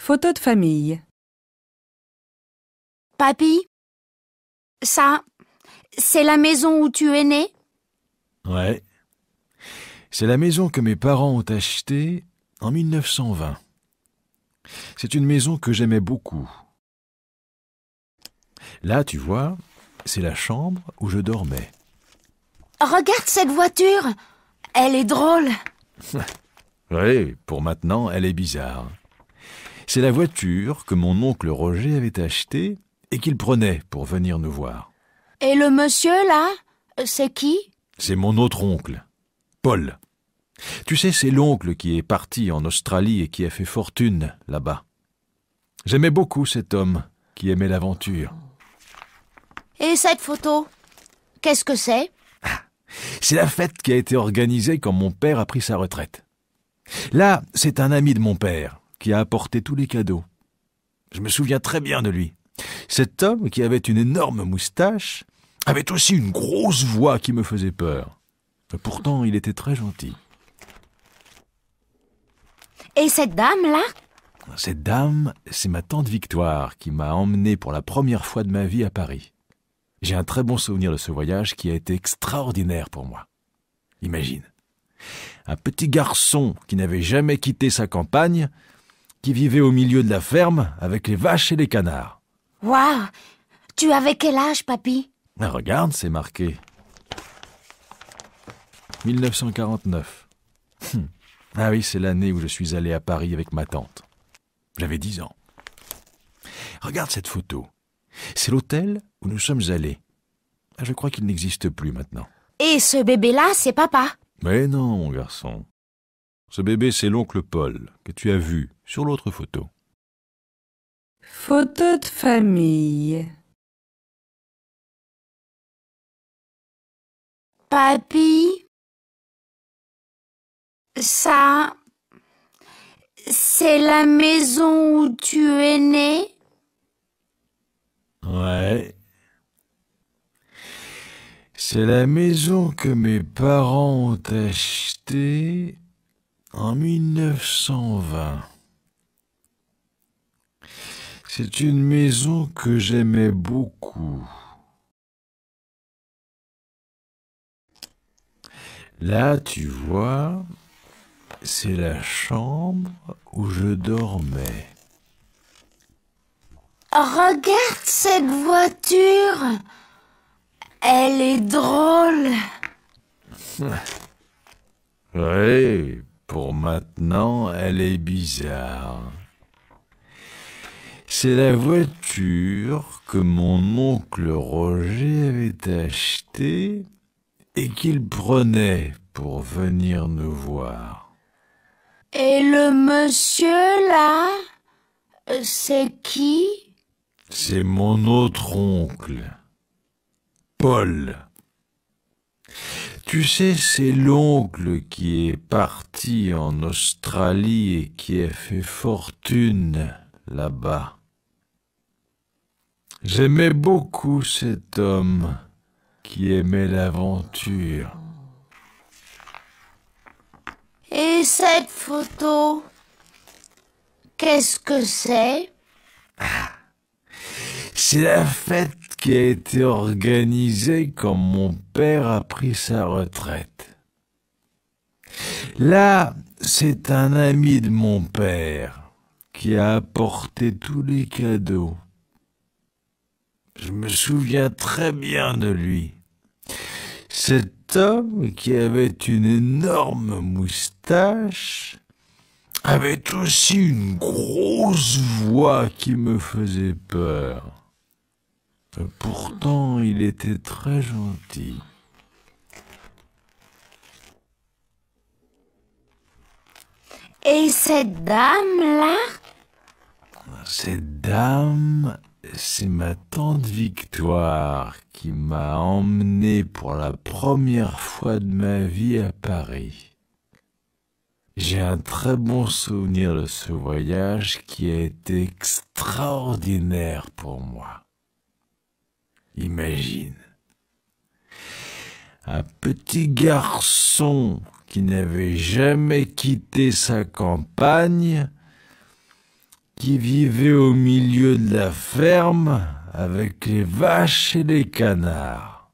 Photo de famille. Papy, ça, c'est la maison où tu es né? Ouais. C'est la maison que mes parents ont achetée en 1920. C'est une maison que j'aimais beaucoup. Là, tu vois, c'est la chambre où je dormais. Regarde cette voiture, elle est drôle. Oui, pour maintenant, elle est bizarre. C'est la voiture que mon oncle Roger avait achetée et qu'il prenait pour venir nous voir. Et le monsieur, là, c'est qui? C'est mon autre oncle, Paul. Tu sais, c'est l'oncle qui est parti en Australie et qui a fait fortune là-bas. J'aimais beaucoup cet homme qui aimait l'aventure. Et cette photo, qu'est-ce que c'est? C'est la fête qui a été organisée quand mon père a pris sa retraite. Là, c'est un ami de mon père qui a apporté tous les cadeaux. Je me souviens très bien de lui. Cet homme qui avait une énorme moustache avait aussi une grosse voix qui me faisait peur. Pourtant, il était très gentil. Et cette dame-là? Cette dame, c'est ma tante Victoire qui m'a emmené pour la première fois de ma vie à Paris. J'ai un très bon souvenir de ce voyage qui a été extraordinaire pour moi. Imagine, un petit garçon qui n'avait jamais quitté sa campagne, qui vivait au milieu de la ferme avec les vaches et les canards. Waouh! Tu avais quel âge, papy? Ah, regarde, c'est marqué. 1949. Ah oui, c'est l'année où je suis allé à Paris avec ma tante. J'avais 10 ans. Regarde cette photo. C'est l'hôtel où nous sommes allés. Ah, je crois qu'il n'existe plus maintenant. Et ce bébé-là, c'est papa? Mais non, mon garçon. Ce bébé, c'est l'oncle Paul, que tu as vu sur l'autre photo. Photo de famille. Papy, ça, c'est la maison où tu es né? Ouais. C'est la maison que mes parents ont achetée en 1920. C'est une maison que j'aimais beaucoup. Là, tu vois, c'est la chambre où je dormais. Regarde cette voiture, elle est drôle. Oui, pour maintenant, elle est bizarre. C'est la voiture que mon oncle Roger avait achetée et qu'il prenait pour venir nous voir. Et le monsieur là, c'est qui? C'est mon autre oncle, Paul. Tu sais, c'est l'oncle qui est parti en Australie et qui a fait fortune là-bas. J'aimais beaucoup cet homme qui aimait l'aventure. Et cette photo, qu'est-ce que c'est? C'est la fête qui a été organisée quand mon père a pris sa retraite. Là, c'est un ami de mon père qui a apporté tous les cadeaux. Je me souviens très bien de lui. Cet homme qui avait une énorme moustache avait aussi une grosse voix qui me faisait peur. Pourtant, il était très gentil. Et cette dame-là? Cette dame, c'est ma tante Victoire qui m'a emmené pour la première fois de ma vie à Paris. J'ai un très bon souvenir de ce voyage qui a été extraordinaire pour moi. Imagine, un petit garçon qui n'avait jamais quitté sa campagne, qui vivait au milieu de la ferme avec les vaches et les canards.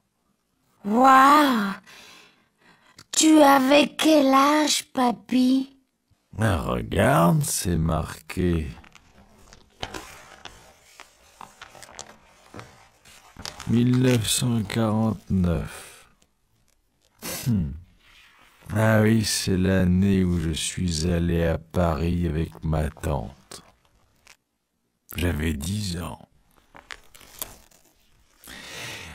Waouh! Tu avais quel âge, papy? Ah, regarde, c'est marqué. 1949. Ah oui, c'est l'année où je suis allé à Paris avec ma tante. J'avais 10 ans.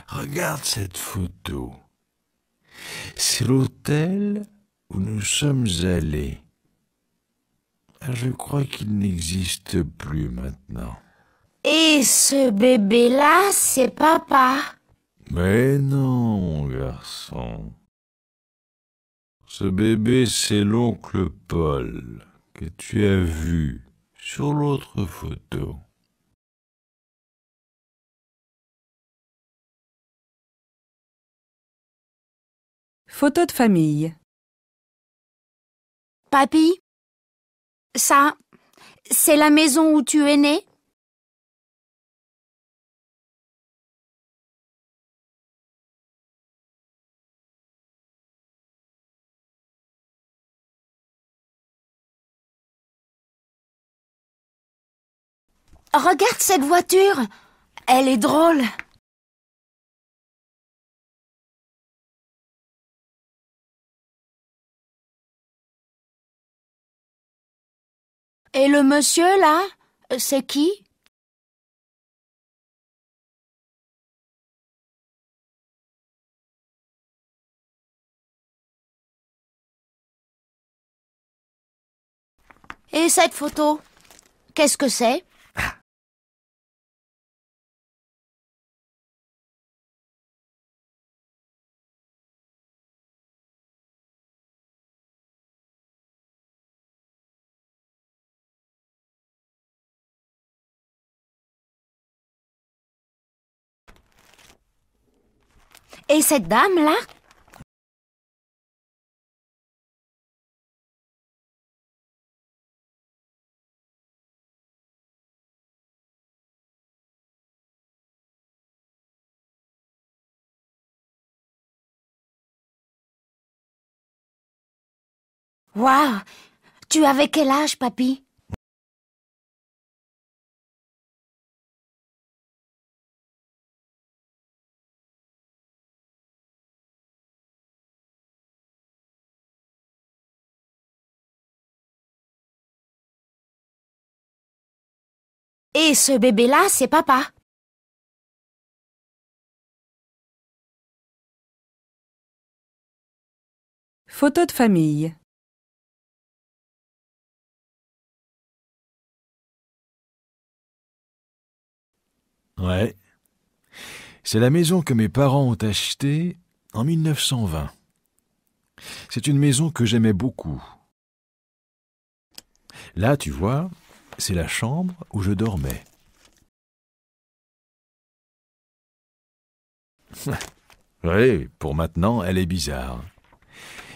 Regarde cette photo. C'est l'hôtel où nous sommes allés. Je crois qu'il n'existe plus maintenant. Et ce bébé-là, c'est papa. Mais non, mon garçon. Ce bébé, c'est l'oncle Paul que tu as vu sur l'autre photo. Photo de famille. Papy, ça, c'est la maison où tu es né? Regarde cette voiture, elle est drôle. Et le monsieur là, c'est qui? Et cette photo, qu'est-ce que c'est? Et cette dame-là? Waouh! Tu avais quel âge, papy? Et ce bébé-là, c'est papa. Photo de famille. Ouais. C'est la maison que mes parents ont achetée en 1920. C'est une maison que j'aimais beaucoup. Là, tu vois, c'est la chambre où je dormais. Oui, pour maintenant, elle est bizarre.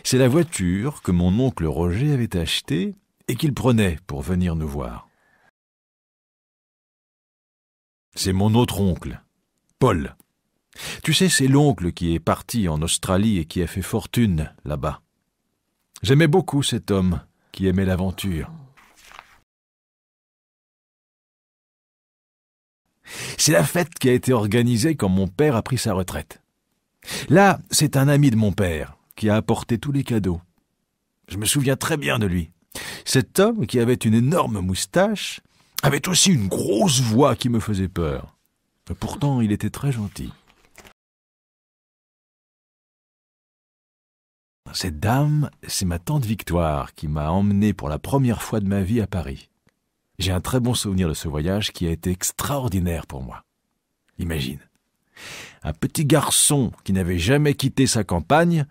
C'est la voiture que mon oncle Roger avait achetée et qu'il prenait pour venir nous voir. C'est mon autre oncle, Paul. Tu sais, c'est l'oncle qui est parti en Australie et qui a fait fortune là-bas. J'aimais beaucoup cet homme qui aimait l'aventure. C'est la fête qui a été organisée quand mon père a pris sa retraite. Là, c'est un ami de mon père qui a apporté tous les cadeaux. Je me souviens très bien de lui. Cet homme qui avait une énorme moustache avait aussi une grosse voix qui me faisait peur. Pourtant, il était très gentil. Cette dame, c'est ma tante Victoire qui m'a emmené pour la première fois de ma vie à Paris. J'ai un très bon souvenir de ce voyage qui a été extraordinaire pour moi. Imagine, un petit garçon qui n'avait jamais quitté sa campagne,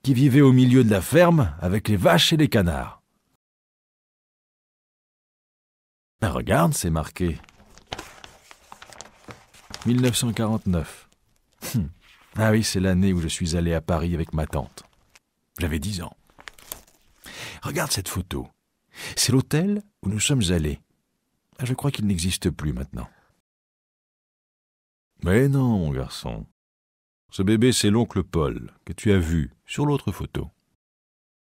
qui vivait au milieu de la ferme avec les vaches et les canards. Ah, regarde, c'est marqué. 1949. Ah oui, c'est l'année où je suis allé à Paris avec ma tante. J'avais 10 ans. Regarde cette photo. C'est l'hôtel où nous sommes allés. Je crois qu'il n'existe plus maintenant. Mais non, mon garçon. Ce bébé, c'est l'oncle Paul, que tu as vu sur l'autre photo.